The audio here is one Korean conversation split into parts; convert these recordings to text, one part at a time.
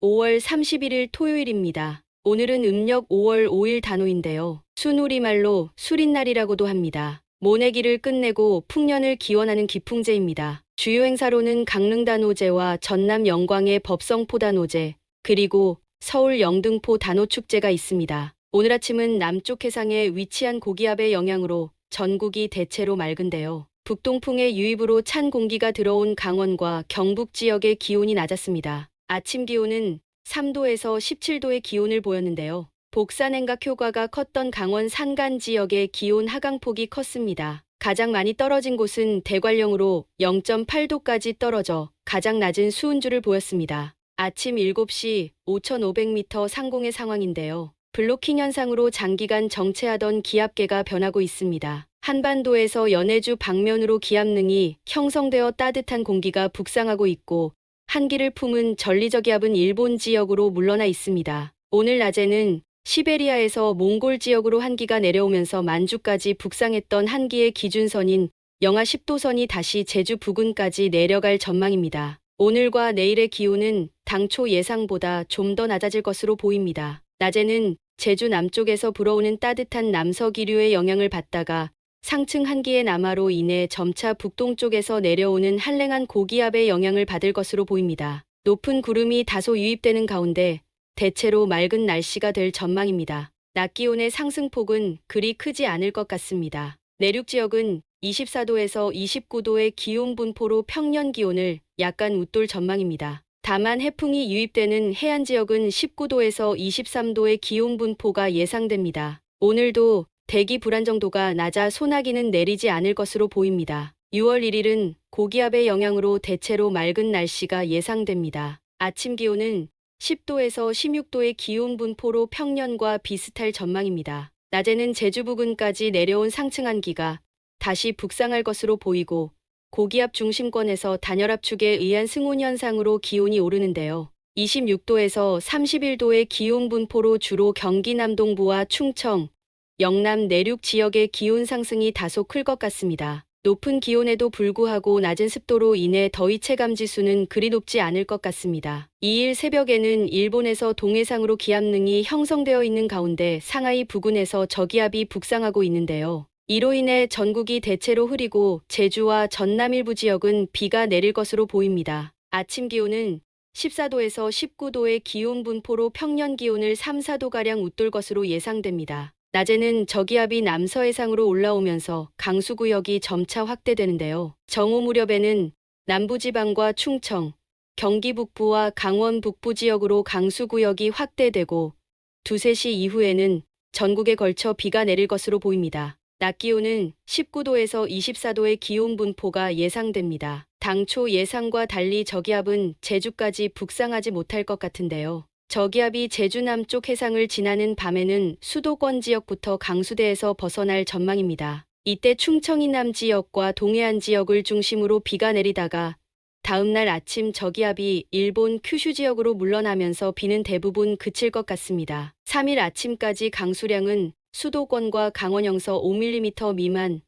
5월 31일 토요일입니다. 오늘은 음력 5월 5일 단오인데요. 순우리말로 수린날이라고도 합니다. 모내기를 끝내고 풍년을 기원하는 기풍제입니다. 주요 행사로는 강릉단오제와 전남 영광의 법성포단오제, 그리고 서울 영등포 단오축제가 있습니다. 오늘 아침은 남쪽 해상에 위치한 고기압의 영향으로 전국이 대체로 맑은데요. 북동풍의 유입으로 찬 공기가 들어온 강원과 경북 지역의 기온이 낮았습니다. 아침 기온은 3도에서 17도의 기온을 보였는데요. 복사냉각 효과가 컸던 강원 산간 지역의 기온 하강폭이 컸습니다. 가장 많이 떨어진 곳은 대관령으로 0.8도까지 떨어져 가장 낮은 수은주를 보였습니다. 아침 7시 5,500m 상공의 상황인데요. 블로킹 현상으로 장기간 정체하던 기압계가 변하고 있습니다. 한반도에서 연해주 방면으로 기압능이 형성되어 따뜻한 공기가 북상하고 있고 한기를 품은 전리저기압은 일본 지역으로 물러나 있습니다. 오늘 낮에는 시베리아에서 몽골 지역으로 한기가 내려오면서 만주까지 북상했던 한기의 기준선인 영하 10도선이 다시 제주 부근까지 내려갈 전망입니다. 오늘과 내일의 기온은 당초 예상보다 좀 더 낮아질 것으로 보입니다. 낮에는 제주 남쪽에서 불어오는 따뜻한 남서기류의 영향을 받다가 상층 한기의 남하로 인해 점차 북동쪽에서 내려오는 한랭한 고기압의 영향을 받을 것으로 보입니다. 높은 구름이 다소 유입되는 가운데 대체로 맑은 날씨가 될 전망입니다. 낮 기온의 상승폭은 그리 크지 않을 것 같습니다. 내륙 지역은 24도에서 29도의 기온 분포로 평년 기온을 약간 웃돌 전망입니다. 다만 해풍이 유입되는 해안 지역은 19도에서 23도의 기온 분포가 예상됩니다. 오늘도 대기 불안 정도가 낮아 소나기는 내리지 않을 것으로 보입니다. 6월 1일은 고기압의 영향으로 대체로 맑은 날씨가 예상됩니다. 아침 기온은 10도에서 16도의 기온 분포로 평년과 비슷할 전망입니다. 낮에는 제주 부근까지 내려온 상층 한기가 다시 북상할 것으로 보이고 고기압 중심권에서 단열압축에 의한 승온 현상으로 기온이 오르는데요. 26도에서 31도의 기온 분포로 주로 경기 남동부와 충청, 영남 내륙 지역의 기온 상승이 다소 클 것 같습니다. 높은 기온에도 불구하고 낮은 습도로 인해 더위 체감 지수는 그리 높지 않을 것 같습니다. 2일 새벽에는 일본에서 동해상으로 기압능이 형성되어 있는 가운데 상하이 부근에서 저기압이 북상하고 있는데요. 이로 인해 전국이 대체로 흐리고 제주와 전남 일부 지역은 비가 내릴 것으로 보입니다. 아침 기온은 14도에서 19도의 기온 분포로 평년 기온을 3, 4도가량 웃돌 것으로 예상됩니다. 낮에는 저기압이 남서해상으로 올라오면서 강수구역이 점차 확대되는데요. 정오 무렵에는 남부지방과 충청, 경기 북부와 강원 북부 지역으로 강수구역이 확대되고 2, 3시 이후에는 전국에 걸쳐 비가 내릴 것으로 보입니다. 낮 기온은 19도에서 24도의 기온 분포가 예상됩니다. 당초 예상과 달리 저기압은 제주까지 북상하지 못할 것 같은데요. 저기압이 제주 남쪽 해상을 지나는 밤에는 수도권 지역부터 강수대에서 벗어날 전망입니다. 이때 충청 이남 지역과 동해안 지역을 중심으로 비가 내리다가 다음날 아침 저기압이 일본 큐슈 지역으로 물러나면서 비는 대부분 그칠 것 같습니다. 3일 아침까지 강수량은 수도권과 강원 영서 5mm 미만,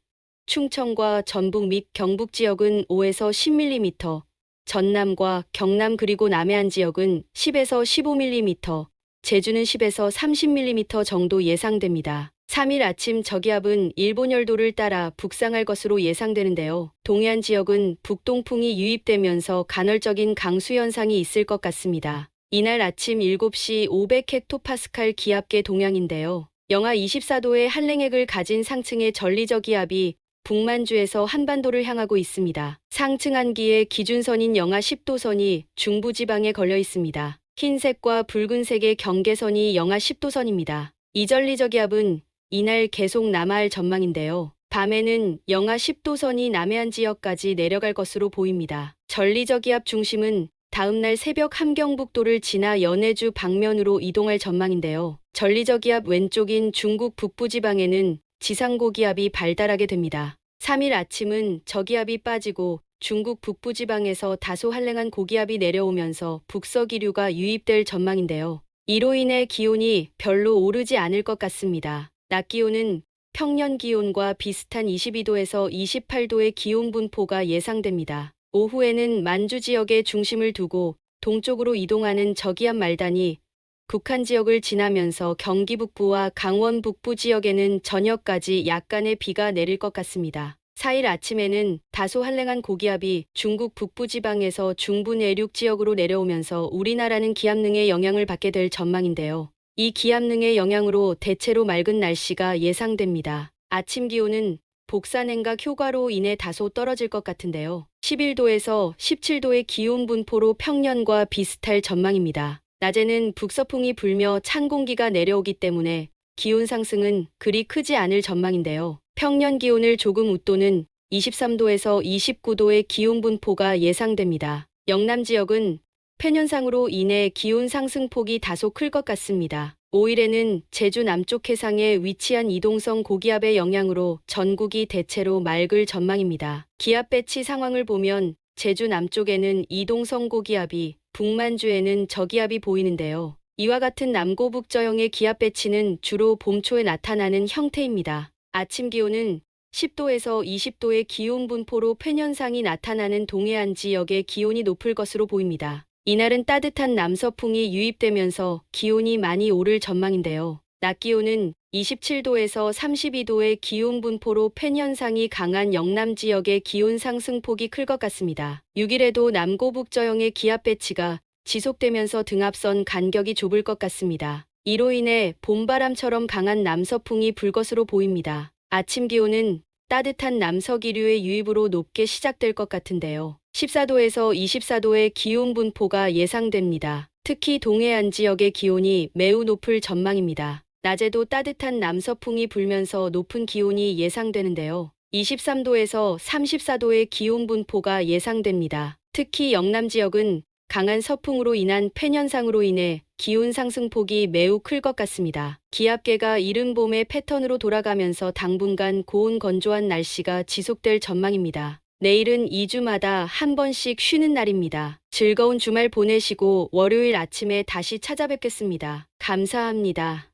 충청과 전북 및 경북 지역은 5에서 10mm, 전남과 경남 그리고 남해안 지역은 10에서 15mm, 제주는 10에서 30mm 정도 예상됩니다. 3일 아침 저기압은 일본 열도를 따라 북상할 것으로 예상되는데요. 동해안 지역은 북동풍이 유입되면서 간헐적인 강수 현상이 있을 것 같습니다. 이날 아침 7시 500헥토파스칼 기압계 동향인데요. 영하 24도의 한랭액을 가진 상층의 전리저기압이 북만주에서 한반도를 향하고 있습니다. 상층 한기의 기준선인 영하 10도선이 중부지방에 걸려 있습니다. 흰색과 붉은색의 경계선이 영하 10도선입니다. 이 전리저기압은 이날 계속 남하할 전망인데요. 밤에는 영하 10도선이 남해안 지역까지 내려갈 것으로 보입니다. 전리저기압 중심은 다음날 새벽 함경북도를 지나 연해주 방면으로 이동할 전망인데요. 전리저기압 왼쪽인 중국 북부지방에는 지상고기압이 발달하게 됩니다. 3일 아침은 저기압이 빠지고 중국 북부지방에서 다소 한랭한 고기압이 내려오면서 북서기류가 유입될 전망인데요. 이로 인해 기온이 별로 오르지 않을 것 같습니다. 낮 기온은 평년 기온과 비슷한 22도에서 28도의 기온 분포가 예상됩니다. 오후에는 만주 지역에 중심을 두고 동쪽으로 이동하는 저기압 말단이 북한 지역을 지나면서 경기 북부와 강원 북부 지역에는 저녁까지 약간의 비가 내릴 것 같습니다. 4일 아침에는 다소 한랭한 고기압이 중국 북부 지방에서 중부 내륙 지역으로 내려오면서 우리나라는 기압능의 영향을 받게 될 전망인데요. 이 기압능의 영향으로 대체로 맑은 날씨가 예상됩니다. 아침 기온은 복사냉각 효과로 인해 다소 떨어질 것 같은데요. 11도에서 17도의 기온 분포로 평년과 비슷할 전망입니다. 낮에는 북서풍이 불며 찬 공기가 내려오기 때문에 기온 상승은 그리 크지 않을 전망인데요. 평년 기온을 조금 웃도는 23도에서 29도의 기온 분포가 예상됩니다. 영남 지역은 폐년상으로 인해 기온 상승폭이 다소 클 것 같습니다. 5일에는 제주 남쪽 해상에 위치한 이동성 고기압의 영향으로 전국이 대체로 맑을 전망입니다. 기압 배치 상황을 보면 제주 남쪽에는 이동성 고기압이, 북만주에는 저기압이 보이는데요. 이와 같은 남고북저형의 기압 배치는 주로 봄 초에 나타나는 형태입니다. 아침 기온은 10도에서 20도의 기온 분포로 폐년상이 나타나는 동해안 지역의 기온이 높을 것으로 보입니다. 이날은 따뜻한 남서풍이 유입되면서 기온이 많이 오를 전망인데요. 낮 기온은 27도에서 32도의 기온 분포로 팬현상이 강한 영남 지역의 기온 상승폭이 클 것 같습니다. 6일에도 남고북저형의 기압 배치가 지속되면서 등압선 간격이 좁을 것 같습니다. 이로 인해 봄바람처럼 강한 남서풍이 불 것으로 보입니다. 아침 기온은 따뜻한 남서기류의 유입으로 높게 시작될 것 같은데요. 14도에서 24도의 기온 분포가 예상됩니다. 특히 동해안 지역의 기온이 매우 높을 전망입니다. 낮에도 따뜻한 남서풍이 불면서 높은 기온이 예상되는데요. 23도에서 34도의 기온 분포가 예상됩니다. 특히 영남 지역은 강한 서풍으로 인한 팬현상으로 인해 기온 상승폭이 매우 클 것 같습니다. 기압계가 이른 봄의 패턴으로 돌아가면서 당분간 고온 건조한 날씨가 지속될 전망입니다. 내일은 2주마다 한 번씩 쉬는 날입니다. 즐거운 주말 보내시고 월요일 아침에 다시 찾아뵙겠습니다. 감사합니다.